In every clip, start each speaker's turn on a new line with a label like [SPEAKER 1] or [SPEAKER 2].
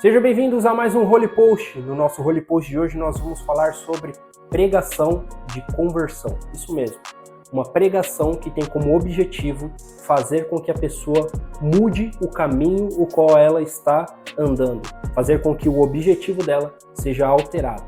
[SPEAKER 1] Sejam bem-vindos a mais um Holy Post. No nosso Holy Post de hoje nós vamos falar sobre pregação de conversão. Isso mesmo, uma pregação que tem como objetivo fazer com que a pessoa mude o caminho o qual ela está andando, fazer com que o objetivo dela seja alterado.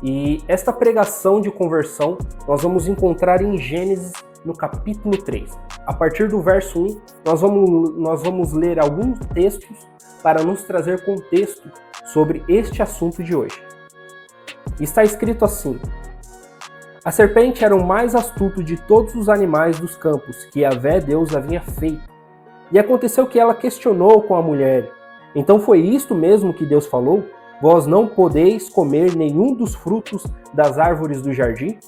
[SPEAKER 1] E esta pregação de conversão nós vamos encontrar em Gênesis no capítulo 3. A partir do verso 1, nós vamos ler alguns textos para nos trazer contexto sobre este assunto de hoje. Está escrito assim: a serpente era o mais astuto de todos os animais dos campos que Yahvé Deus havia feito. E aconteceu que ela questionou com a mulher: então foi isto mesmo que Deus falou? Vós não podeis comer nenhum dos frutos das árvores do jardim?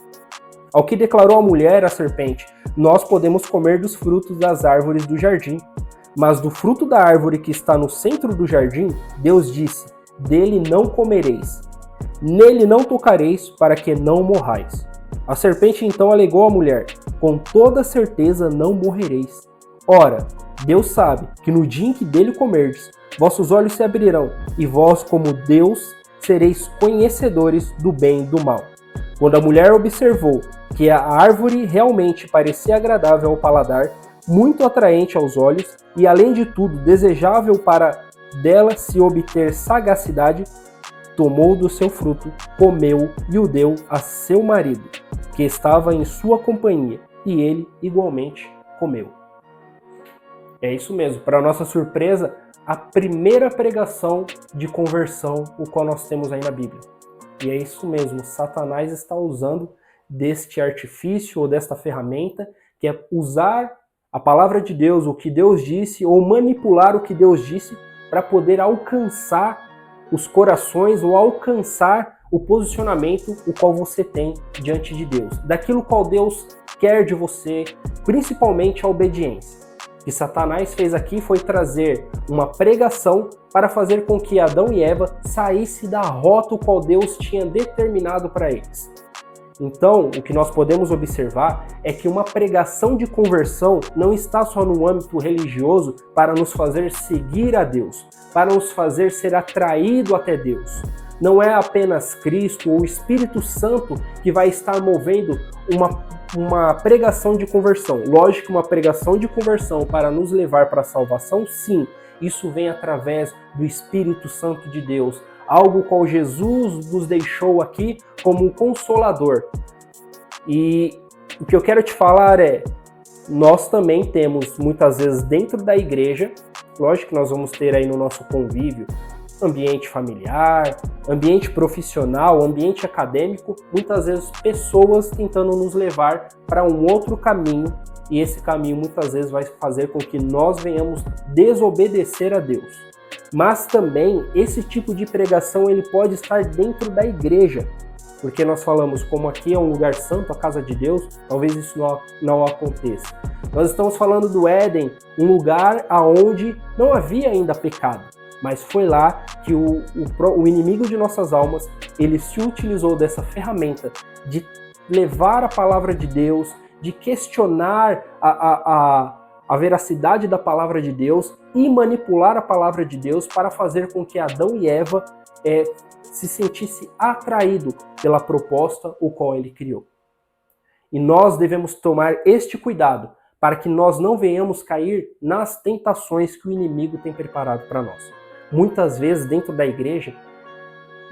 [SPEAKER 1] Ao que declarou a mulher à serpente: nós podemos comer dos frutos das árvores do jardim. Mas do fruto da árvore que está no centro do jardim, Deus disse: dele não comereis, nele não tocareis, para que não morrais. A serpente então alegou à mulher: com toda certeza não morrereis. Ora, Deus sabe que no dia em que dele comerdes, vossos olhos se abrirão, e vós, como Deus, sereis conhecedores do bem e do mal. Quando a mulher observou que a árvore realmente parecia agradável ao paladar, muito atraente aos olhos e, além de tudo, desejável para dela se obter sagacidade, tomou do seu fruto, comeu e o deu a seu marido, que estava em sua companhia, e ele igualmente comeu. É isso mesmo, para nossa surpresa, a primeira pregação de conversão, o qual nós temos aí na Bíblia. E é isso mesmo, Satanás está usando deste artifício ou desta ferramenta, que é usar a palavra de Deus, o que Deus disse, ou manipular o que Deus disse para poder alcançar os corações ou alcançar o posicionamento o qual você tem diante de Deus, daquilo qual Deus quer de você, principalmente a obediência. O que Satanás fez aqui foi trazer uma pregação para fazer com que Adão e Eva saíssem da rota o qual Deus tinha determinado para eles. Então, o que nós podemos observar é que uma pregação de conversão não está só no âmbito religioso para nos fazer seguir a Deus, para nos fazer ser atraído até Deus. Não é apenas Cristo ou o Espírito Santo que vai estar movendo uma pregação de conversão. Lógico que uma pregação de conversão para nos levar para a salvação, sim, isso vem através do Espírito Santo de Deus, algo qual Jesus nos deixou aqui como um consolador. E o que eu quero te falar é, nós também temos muitas vezes dentro da igreja, lógico que nós vamos ter aí no nosso convívio, ambiente familiar, ambiente profissional, ambiente acadêmico, muitas vezes pessoas tentando nos levar para um outro caminho, e esse caminho muitas vezes vai fazer com que nós venhamos desobedecer a Deus. Mas também esse tipo de pregação ele pode estar dentro da igreja, porque nós falamos como aqui é um lugar santo, a casa de Deus, talvez isso não aconteça. Nós estamos falando do Éden, um lugar onde não havia ainda pecado, mas foi lá que o inimigo de nossas almas, ele se utilizou dessa ferramenta de levar a palavra de Deus, de questionar a veracidade da palavra de Deus e manipular a palavra de Deus para fazer com que Adão e Eva se sentisse atraído pela proposta o qual ele criou. E nós devemos tomar este cuidado para que nós não venhamos cair nas tentações que o inimigo tem preparado para nós. Muitas vezes dentro da igreja,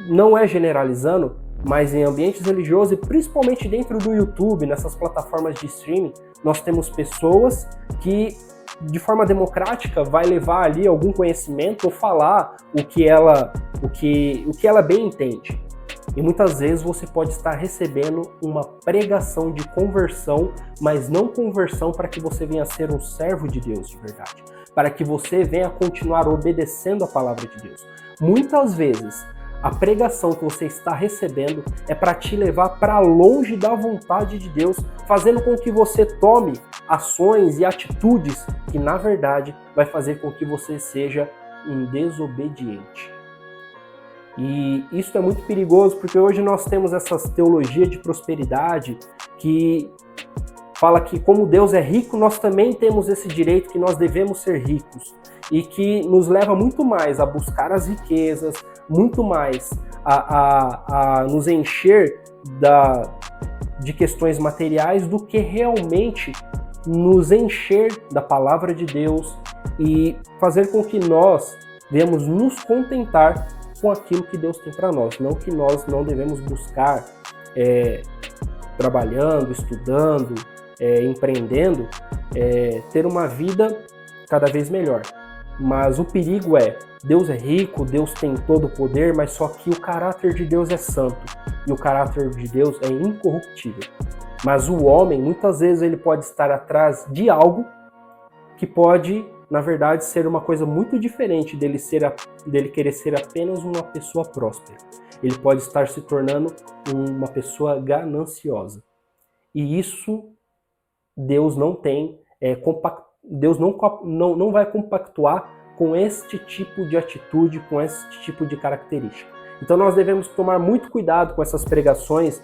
[SPEAKER 1] não é generalizando, mas em ambientes religiosos e principalmente dentro do YouTube, nessas plataformas de streaming, nós temos pessoas que de forma democrática vai levar ali algum conhecimento ou falar o que ela bem entende. E muitas vezes você pode estar recebendo uma pregação de conversão, mas não conversão para que você venha ser um servo de Deus de verdade, para que você venha continuar obedecendo a palavra de Deus. Muitas vezes a pregação que você está recebendo é para te levar para longe da vontade de Deus, fazendo com que você tome ações e atitudes que, na verdade, vai fazer com que você seja um desobediente. E isso é muito perigoso, porque hoje nós temos essas teologias de prosperidade que fala que como Deus é rico, nós também temos esse direito, que nós devemos ser ricos. E que nos leva muito mais a buscar as riquezas, muito mais a nos encher de questões materiais do que realmente nos encher da palavra de Deus e fazer com que nós devemos nos contentar com aquilo que Deus tem para nós. Não que nós não devemos buscar, trabalhando, estudando, empreendendo, ter uma vida cada vez melhor. Mas o perigo Deus é rico, Deus tem todo o poder, mas só que o caráter de Deus é santo e o caráter de Deus é incorruptível. Mas o homem, muitas vezes, ele pode estar atrás de algo que pode, na verdade, ser uma coisa muito diferente dele querer ser apenas uma pessoa próspera. Ele pode estar se tornando uma pessoa gananciosa. E isso Deus não tem, Deus não vai compactuar com este tipo de atitude, com este tipo de característica. Então nós devemos tomar muito cuidado com essas pregações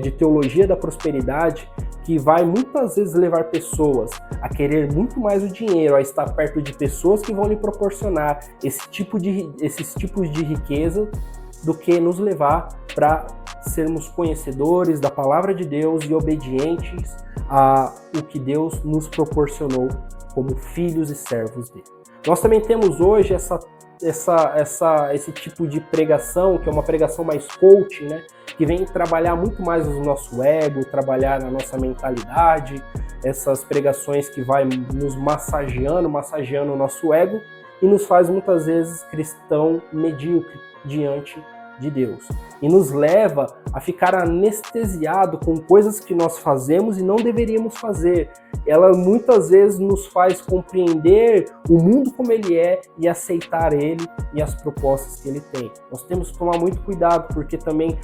[SPEAKER 1] de teologia da prosperidade, que vai muitas vezes levar pessoas a querer muito mais o dinheiro, a estar perto de pessoas que vão lhe proporcionar esses tipos de riqueza, do que nos levar para sermos conhecedores da palavra de Deus e obedientes a o que Deus nos proporcionou como filhos e servos dele. Nós também temos hoje esse tipo de pregação, que é uma pregação mais coaching, né? Que vem trabalhar muito mais no nosso ego, trabalhar na nossa mentalidade, essas pregações que vai nos massageando o nosso ego e nos faz muitas vezes cristão medíocre diante de Deus. E nos leva a ficar anestesiado com coisas que nós fazemos e não deveríamos fazer. Ela muitas vezes nos faz compreender o mundo como ele é e aceitar ele e as propostas que ele tem. Nós temos que tomar muito cuidado, porque também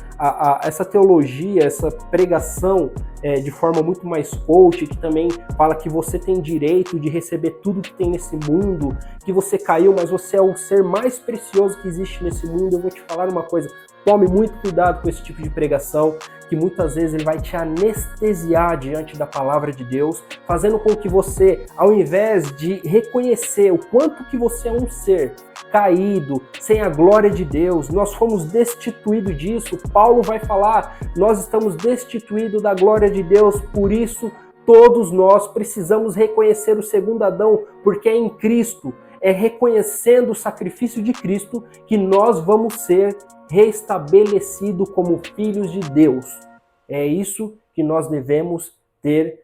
[SPEAKER 1] essa teologia, essa pregação de forma muito mais coach, que também fala que você tem direito de receber tudo que tem nesse mundo, que você caiu, mas você é o ser mais precioso que existe nesse mundo. Eu vou te falar uma coisa: tome muito cuidado com esse tipo de pregação, que muitas vezes ele vai te anestesiar diante da palavra de Deus, fazendo com que você, ao invés de reconhecer o quanto que você é um ser caído, sem a glória de Deus, nós fomos destituídos disso. Paulo vai falar, nós estamos destituídos da glória de Deus, por isso todos nós precisamos reconhecer o segundo Adão, porque é em Cristo, é reconhecendo o sacrifício de Cristo que nós vamos ser restabelecidos como filhos de Deus. É isso que nós devemos ter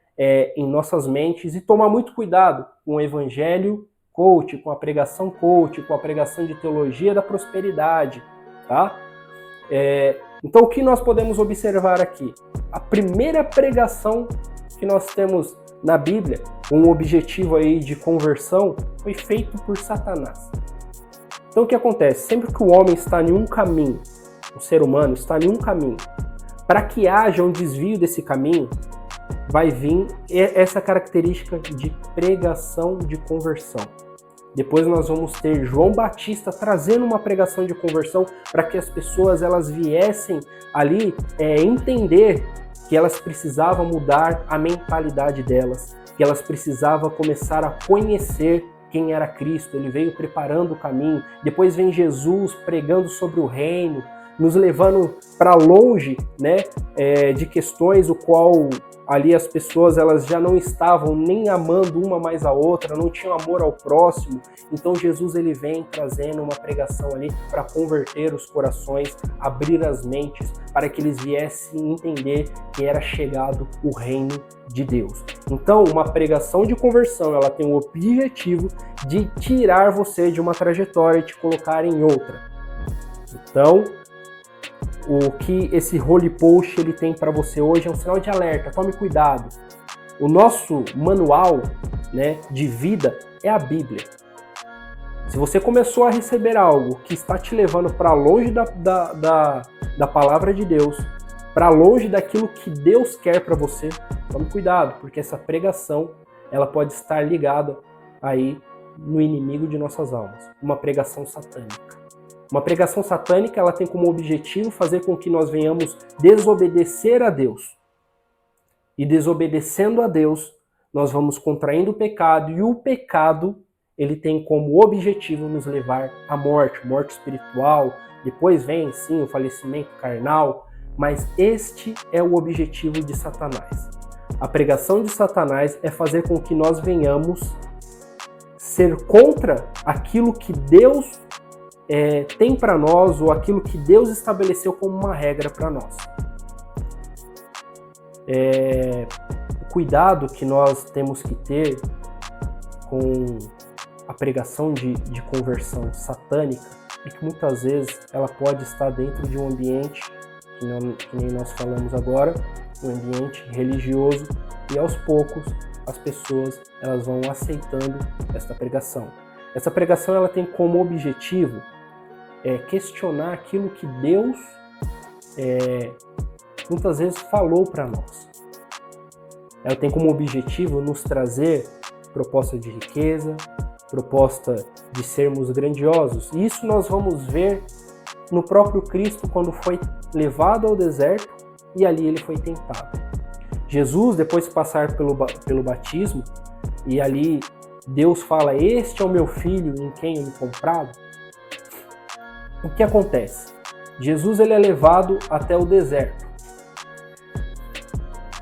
[SPEAKER 1] em nossas mentes e tomar muito cuidado com o evangelho coach, com a pregação coach, com a pregação de teologia da prosperidade, tá? Então o que nós podemos observar aqui? A primeira pregação que nós temos na Bíblia, um objetivo aí de conversão, foi feito por Satanás. Então o que acontece? Sempre que o homem está em um caminho, o ser humano está em um caminho, para que haja um desvio desse caminho, vai vir essa característica de pregação de conversão. Depois nós vamos ter João Batista trazendo uma pregação de conversão para que as pessoas elas viessem ali entender que elas precisavam mudar a mentalidade delas, que elas precisavam começar a conhecer quem era Cristo. Ele veio preparando o caminho. Depois vem Jesus pregando sobre o reino, nos levando para longe, né, de questões o qual ali as pessoas elas já não estavam nem amando uma mais a outra, não tinham amor ao próximo. Então Jesus ele vem trazendo uma pregação ali para converter os corações, abrir as mentes, para que eles viessem entender que era chegado o reino de Deus. Então uma pregação de conversão, ela tem o objetivo de tirar você de uma trajetória e te colocar em outra. Então o que esse Holy Post ele tem para você hoje é um sinal de alerta. Tome cuidado. O nosso manual, né, de vida é a Bíblia. Se você começou a receber algo que está te levando para longe da palavra de Deus, para longe daquilo que Deus quer para você, tome cuidado, porque essa pregação ela pode estar ligada aí no inimigo de nossas almas, uma pregação satânica. Uma pregação satânica, ela tem como objetivo fazer com que nós venhamos desobedecer a Deus. E desobedecendo a Deus, nós vamos contraindo o pecado, e o pecado, ele tem como objetivo nos levar à morte, morte espiritual. Depois vem, sim, o falecimento carnal, mas este é o objetivo de Satanás. A pregação de Satanás é fazer com que nós venhamos ser contra aquilo que Deus tem para nós, ou aquilo que Deus estabeleceu como uma regra para nós. O cuidado que nós temos que ter com a pregação de conversão satânica é que muitas vezes ela pode estar dentro de um ambiente, que nem nós falamos agora, um ambiente religioso, e aos poucos as pessoas elas vão aceitando esta pregação. Essa pregação ela tem como objetivo questionar aquilo que Deus muitas vezes falou para nós. Ela tem como objetivo nos trazer proposta de riqueza, proposta de sermos grandiosos. E isso nós vamos ver no próprio Cristo quando foi levado ao deserto e ali ele foi tentado. Jesus, depois de passar pelo batismo, e ali Deus fala: "Este é o meu filho em quem eu me comprado". O que acontece? Jesus ele é levado até o deserto.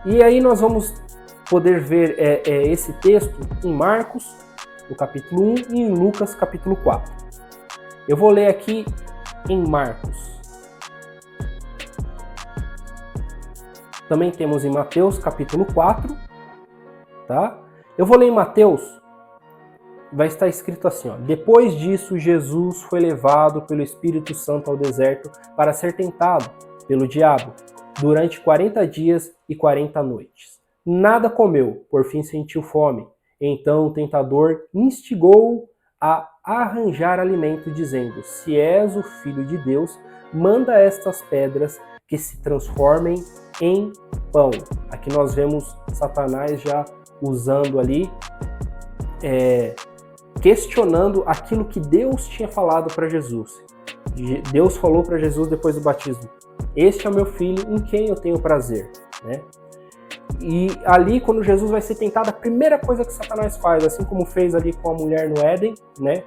[SPEAKER 1] E aí nós vamos poder ver esse texto em Marcos, no capítulo 1, e em Lucas, capítulo 4. Eu vou ler aqui em Marcos. Também temos em Mateus, capítulo 4. Tá? Eu vou ler em Mateus, vai estar escrito assim, ó: "Depois disso, Jesus foi levado pelo Espírito Santo ao deserto para ser tentado pelo diabo durante 40 dias e 40 noites. Nada comeu, por fim sentiu fome. Então o tentador instigou-o a arranjar alimento, dizendo: Se és o Filho de Deus, manda estas pedras que se transformem em pão." Aqui nós vemos Satanás já usando ali, questionando aquilo que Deus tinha falado para Jesus. Deus falou para Jesus depois do batismo: "Este é o meu filho em quem eu tenho prazer", né? E ali, quando Jesus vai ser tentado, a primeira coisa que Satanás faz, assim como fez ali com a mulher no Éden, né?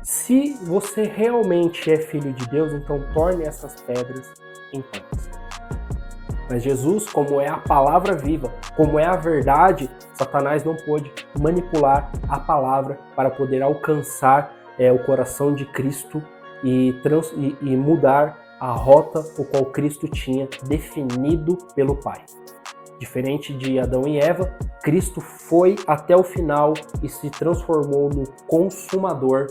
[SPEAKER 1] Se você realmente é filho de Deus, então torne essas pedras em pães. Mas Jesus, como é a palavra viva, como é a verdade, Satanás não pôde manipular a palavra para poder alcançar o coração de Cristo e mudar a rota o qual Cristo tinha definido pelo Pai. Diferente de Adão e Eva, Cristo foi até o final e se transformou no consumador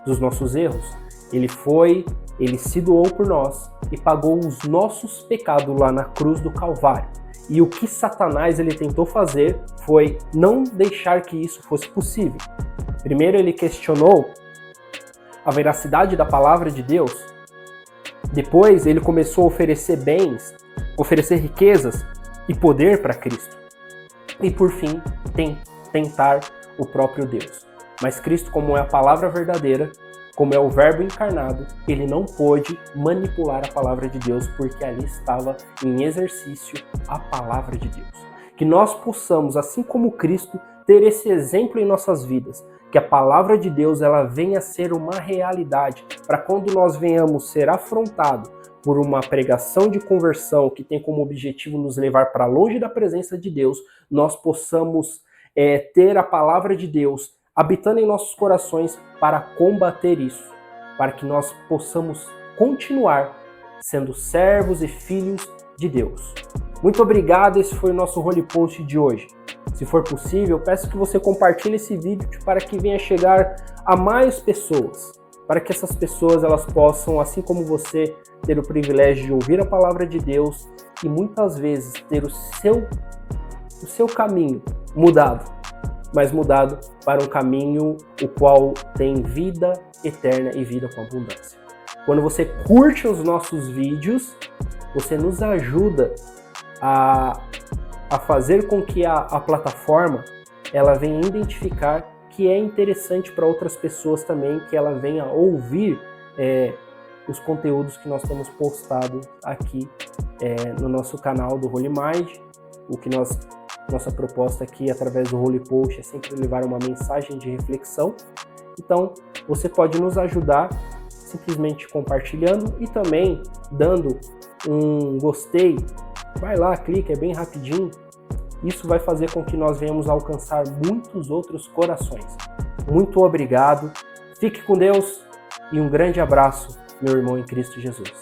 [SPEAKER 1] dos nossos erros. Ele se doou por nós e pagou os nossos pecados lá na cruz do Calvário. E o que Satanás ele tentou fazer foi não deixar que isso fosse possível. Primeiro ele questionou a veracidade da palavra de Deus. Depois ele começou a oferecer bens, oferecer riquezas e poder para Cristo. E por fim, tentar o próprio Deus. Mas Cristo, como é a palavra verdadeira, como é o verbo encarnado, ele não pôde manipular a palavra de Deus, porque ali estava em exercício a palavra de Deus. Que nós possamos, assim como Cristo, ter esse exemplo em nossas vidas, que a palavra de Deus ela venha a ser uma realidade, para quando nós venhamos ser afrontados por uma pregação de conversão que tem como objetivo nos levar para longe da presença de Deus, nós possamos ter a palavra de Deus habitando em nossos corações para combater isso, para que nós possamos continuar sendo servos e filhos de Deus. Muito obrigado, esse foi o nosso Holy Post de hoje. Se for possível, peço que você compartilhe esse vídeo para que venha chegar a mais pessoas, para que essas pessoas elas possam, assim como você, ter o privilégio de ouvir a palavra de Deus e muitas vezes ter o seu caminho mudado, mas mudado para um caminho o qual tem vida eterna e vida com abundância. Quando você curte os nossos vídeos, você nos ajuda a fazer com que a plataforma ela venha identificar que é interessante para outras pessoas também, que ela venha ouvir os conteúdos que nós temos postado aqui no nosso canal do Holy Mind. Nossa proposta aqui através do Holy Post é sempre levar uma mensagem de reflexão. Então, você pode nos ajudar simplesmente compartilhando e também dando um gostei. Vai lá, clica, é bem rapidinho. Isso vai fazer com que nós venhamos a alcançar muitos outros corações. Muito obrigado, fique com Deus e um grande abraço, meu irmão em Cristo Jesus.